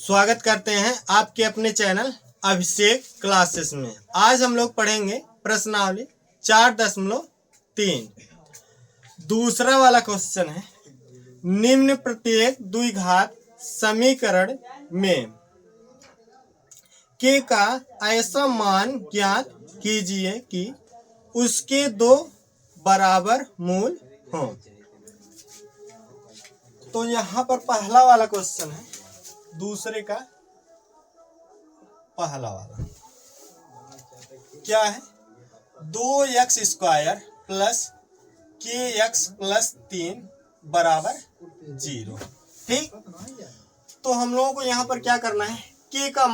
स्वागत करते हैं आपके अपने चैनल अभिषेक क्लासेस में। आज हम लोग पढ़ेंगे प्रश्नावली 4.3। दूसरा वाला क्वेश्चन है, निम्न प्रत्येक द्विघात समीकरण में के का ऐसा मान ज्ञात कीजिए कि उसके दो बराबर मूल हों। तो यहाँ पर पहला वाला क्वेश्चन है, दूसरे का पहला वाला क्या है, 2x² प्लस kx+3 बराबर 0। ठीक, तो हम लोगों को यहाँ पर क्या करना है, k का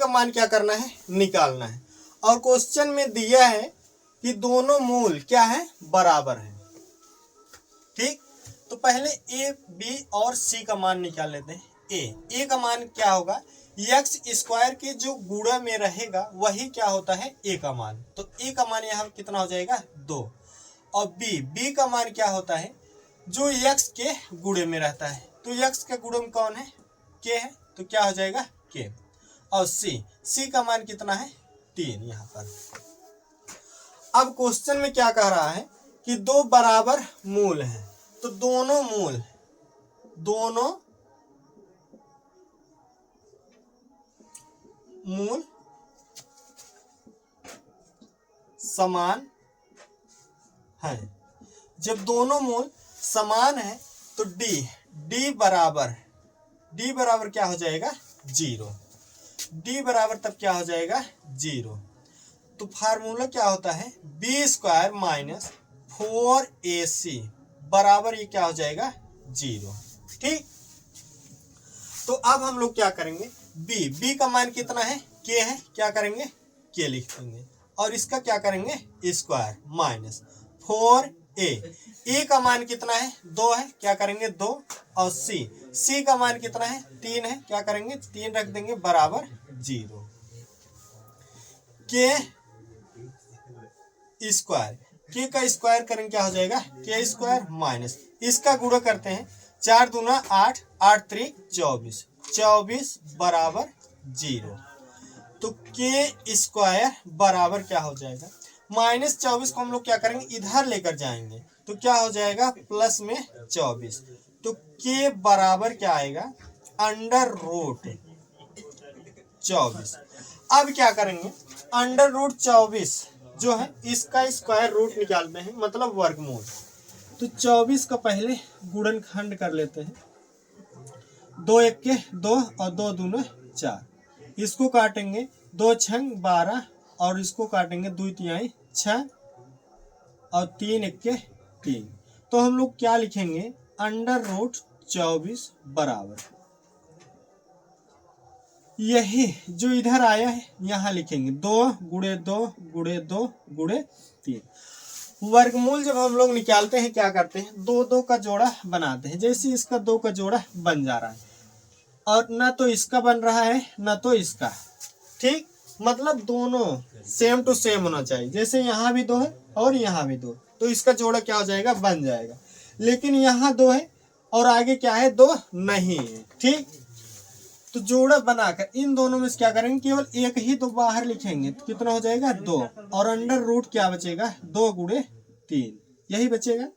मान क्या करना है, निकालना है। और क्वेश्चन में दिया है कि दोनों मूल क्या है, बराबर है। ठीक, तो पहले a, b और c का मान निकाल लेते हैं। a का मान क्या होगा, x² के जो गुणा में रहेगा वही क्या होता है, a का मान। तो a का मान यहाँ कितना हो जाएगा, 2। और b का मान क्या होता है, जो x के गुणे में रहता है। तो x के गुणे में कौन है, k है, तो क्या हो जाएगा k। और c का मान कितना है, 3 यहाँ पर। अब क्वेश्चन में क्या कह रहा है कि दो बराबर मूल हैं, तो दोनों मूल समान है। जब दोनों मूल समान है तो d बराबर क्या हो जाएगा, 0। d बराबर तब क्या हो जाएगा, 0। तो फार्मूला क्या होता है, b² - 4ac बराबर ये क्या हो जाएगा, 0। ठीक, तो अब हम लोग क्या करेंगे, b का मान कितना है, k है, क्या करेंगे, k लिख देंगे। और इसका क्या करेंगे, स्क्वायर माइनस 4a का मान कितना है, 2 है, क्या करेंगे 2। और c का मान कितना है, 3 है, क्या करेंगे 3 रख देंगे बराबर 0। k का स्क्वायर करेंगे क्या हो जाएगा, k² माइनस इसका गुणा करते हैं, 4 दूना 8, 8 3 24, 24 बराबर 0। तो k² बराबर क्या हो जाएगा, -24 को हम लोग क्या करेंगे, इधर लेकर जाएंगे तो क्या हो जाएगा, प्लस में 24। तो k बराबर क्या आएगा, √24। अब क्या करेंगे, √24 जो है इसका स्क्वायर रूट निकालते हैं, मतलब वर्गमूल। तो 24 का पहले गुणनखंड कर लेते हैं, 2 1 के 2 और 2 दूना 4। इसको काटेंगे, 2 6 12 और इसको काटेंगे 2 तिहाई 6 और 3 1 के 3। तो हम लोग क्या लिखेंगे, √24 बराबर यही जो इधर आया है यहाँ लिखेंगे, 2 गुणे 2 गुणे 2 गुणे 3। वर्गमूल जब हम लोग निकालते हैं क्या करते हैं, 2 2 का जोड़ा बनाते हैं। जैसे इसका 2 का जोड़ा बन जा रहा है और ना तो इसका बन रहा है ना तो इसका। ठीक, मतलब दोनों सेम टू सेम होना चाहिए। जैसे यहाँ भी 2 है और यहाँ भी 2, तो इसका जोड़ा क्या हो जाएगा, बन जाएगा। लेकिन यहाँ 2 है और आगे क्या है, 2 नहीं है। ठीक, तो जोड़ा बनाकर इन दोनों में से क्या करेंगे, केवल एक ही तो बाहर लिखेंगे, तो कितना हो जाएगा, 2। और अंडर रूट क्या बचेगा, 2 गुणे 3 यही बचेगा।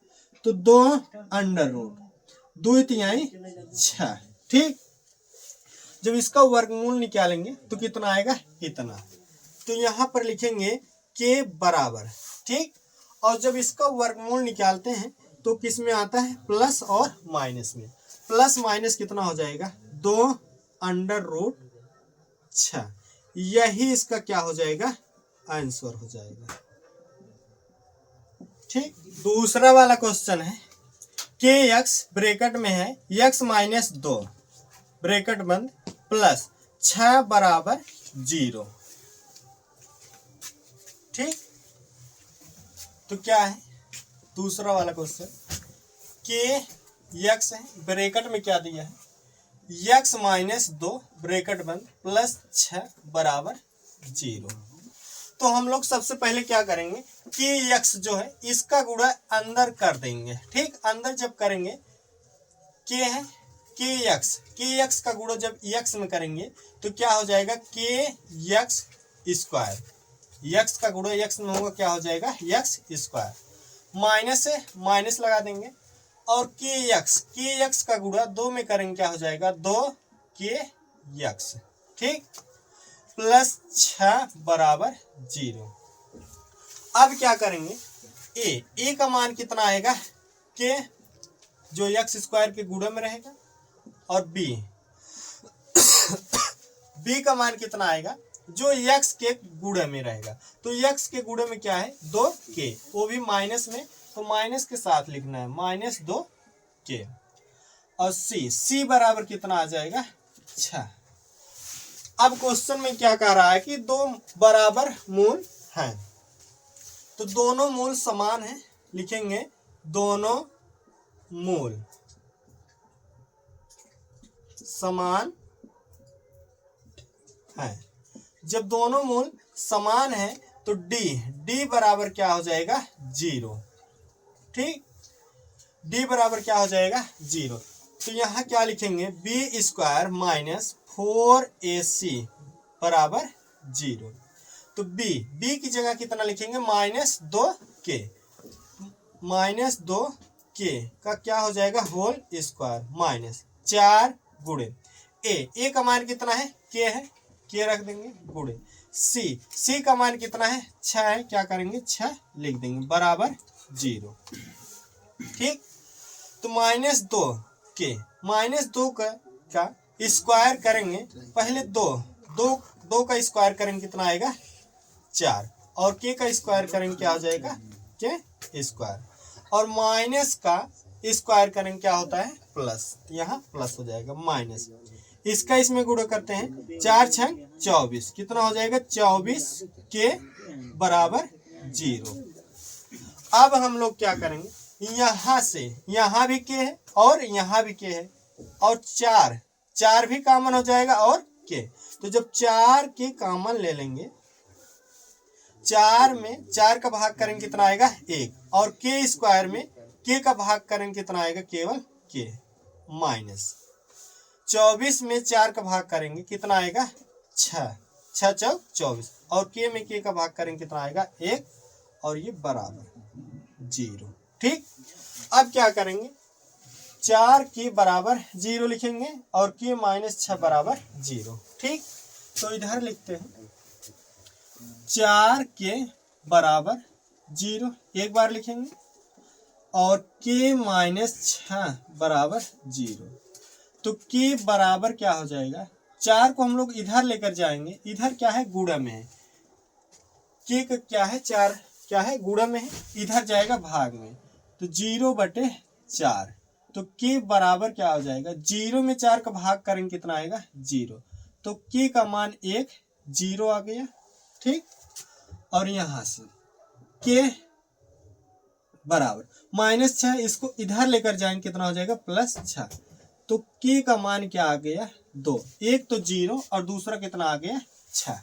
तो 2 अंडर रूट 2 तिहाई 6। ठीक, जब इसका वर्गमूल निकालेंगे तो कितना आएगा, इतना। तो यहाँ पर लिखेंगे k बराबर। ठीक, और जब इसका वर्गमूल निकालते हैं तो किस में आता है, प्लस और माइनस में। प्लस माइनस कितना हो जाएगा, 2 अंडर रूट 6। यही इसका क्या हो जाएगा, आंसर हो जाएगा। ठीक, दूसरा वाला क्वेश्चन है, kx ब्रैकेट में है x - 2 ब्रैकेट बंद प्लस 6 बराबर 0। ठीक, तो क्या है दूसरा वाला क्वेश्चन, kx है, ब्रैकेट में क्या दिया है, x - 2 ब्रैकेट बंद प्लस 6 बराबर 0। तो हम लोग सबसे पहले क्या करेंगे कि x जो है इसका गुणा अंदर कर देंगे। ठीक, अंदर जब करेंगे k है, के एक्स का गुणा जब एक्स में करेंगे तो क्या हो जाएगा, के एक्स स्क्वायर, एक्स का गुणा एक्स में होगा, क्या हो जाएगा, एक्स स्क्वायर। माइनस है, माइनस लगा देंगे, और के एक्स का गुणा 2 में करेंगे, क्या हो जाएगा, 2 के एक्स, ठीक, प्लस 6 बराबर 0। अब क्या करेंगे, ए का मान कितना आएगा, के जो एक्स स्क्वायर के गुणा में रहेगा, और बी का मान कितना आएगा, जो एक्स के गुणा में रहेगा। तो एक्स के गुणा में क्या है, 2 के, वो भी माइनस में, तो माइनस के साथ लिखना है, -2 के। और सी बराबर कितना आ जाएगा, 6। अब क्वेश्चन में क्या कह रहा है कि 2 बराबर मूल हैं, तो दोनों मूल समान हैं, लिखेंगे दोनों मूल समान है। जब दोनों मूल समान है तो डी बराबर क्या हो जाएगा, 0, ठीक, डी बराबर क्या हो जाएगा, 0। तो यहां क्या लिखेंगे, बी स्क्वायर माइनस 4ac बराबर 0। तो बी की जगह कितना लिखेंगे, -2k, -2k का क्या हो जाएगा, होल स्क्वायर, माइनस 4 गुणे ए का मान कितना है, के है, के रख देंगे, गुणे सी का मान कितना है, 6 है, क्या करेंगे, 6 लिख देंगे, बराबर 0, ठीक। तो -2k, -2 का स्क्वायर करेंगे, पहले 2 का स्क्वायर करेंगे, कितना आएगा, 4, और के का स्क्वायर करेंगे, क्या हो जाएगा, के स्क्वायर, और माइनस का स्क्वायर करेंगे, क्या होता है, प्लस, यहाँ प्लस हो जाएगा, माइनस, इसका इसमें गुणा करते हैं, 4 6 24, कितना हो जाएगा, 24 के बराबर 0। अब हम लोग क्या करेंगे, यहाँ से यहाँ भी के है और यहाँ भी के है, और 4 भी कॉमन हो जाएगा, और के, तो जब 4 के कॉमन ले लेंगे, 4 में 4 का भाग करेंगे, कितना आएगा, 1, और के स्क्वायर में के का भाग करेंगे, कितना आएगा, केवल के, माइनस 24 में 4 का भाग करेंगे, कितना आएगा, 6 चौक 24, और के में के का भाग करेंगे, कितना आएगा, 1, और ये बराबर 0, ठीक। अब क्या करेंगे, 4 के बराबर 0 लिखेंगे, और के -6 बराबर 0, ठीक। तो इधर लिखते हैं 4 के बराबर 0 एक बार लिखेंगे, और के -6 बराबर 0। तो के बराबर क्या हो जाएगा, 4 को हम लोग इधर लेकर जाएंगे, इधर क्या है, गुणा में है, के का क्या है, 4 क्या है, गुणा में है, इधर जाएगा भाग में, तो 0/4, तो के बराबर क्या हो जाएगा, 0 में 4 का भाग करेंगे, कितना आएगा, 0, तो के का मान 1, 0 आ गया, ठीक। और यहां से के बराबर -6, इसको इधर लेकर जाएंगे, कितना हो जाएगा, +6, तो के का मान क्या आ गया, 2, एक तो 0 और दूसरा कितना आ गया, 6।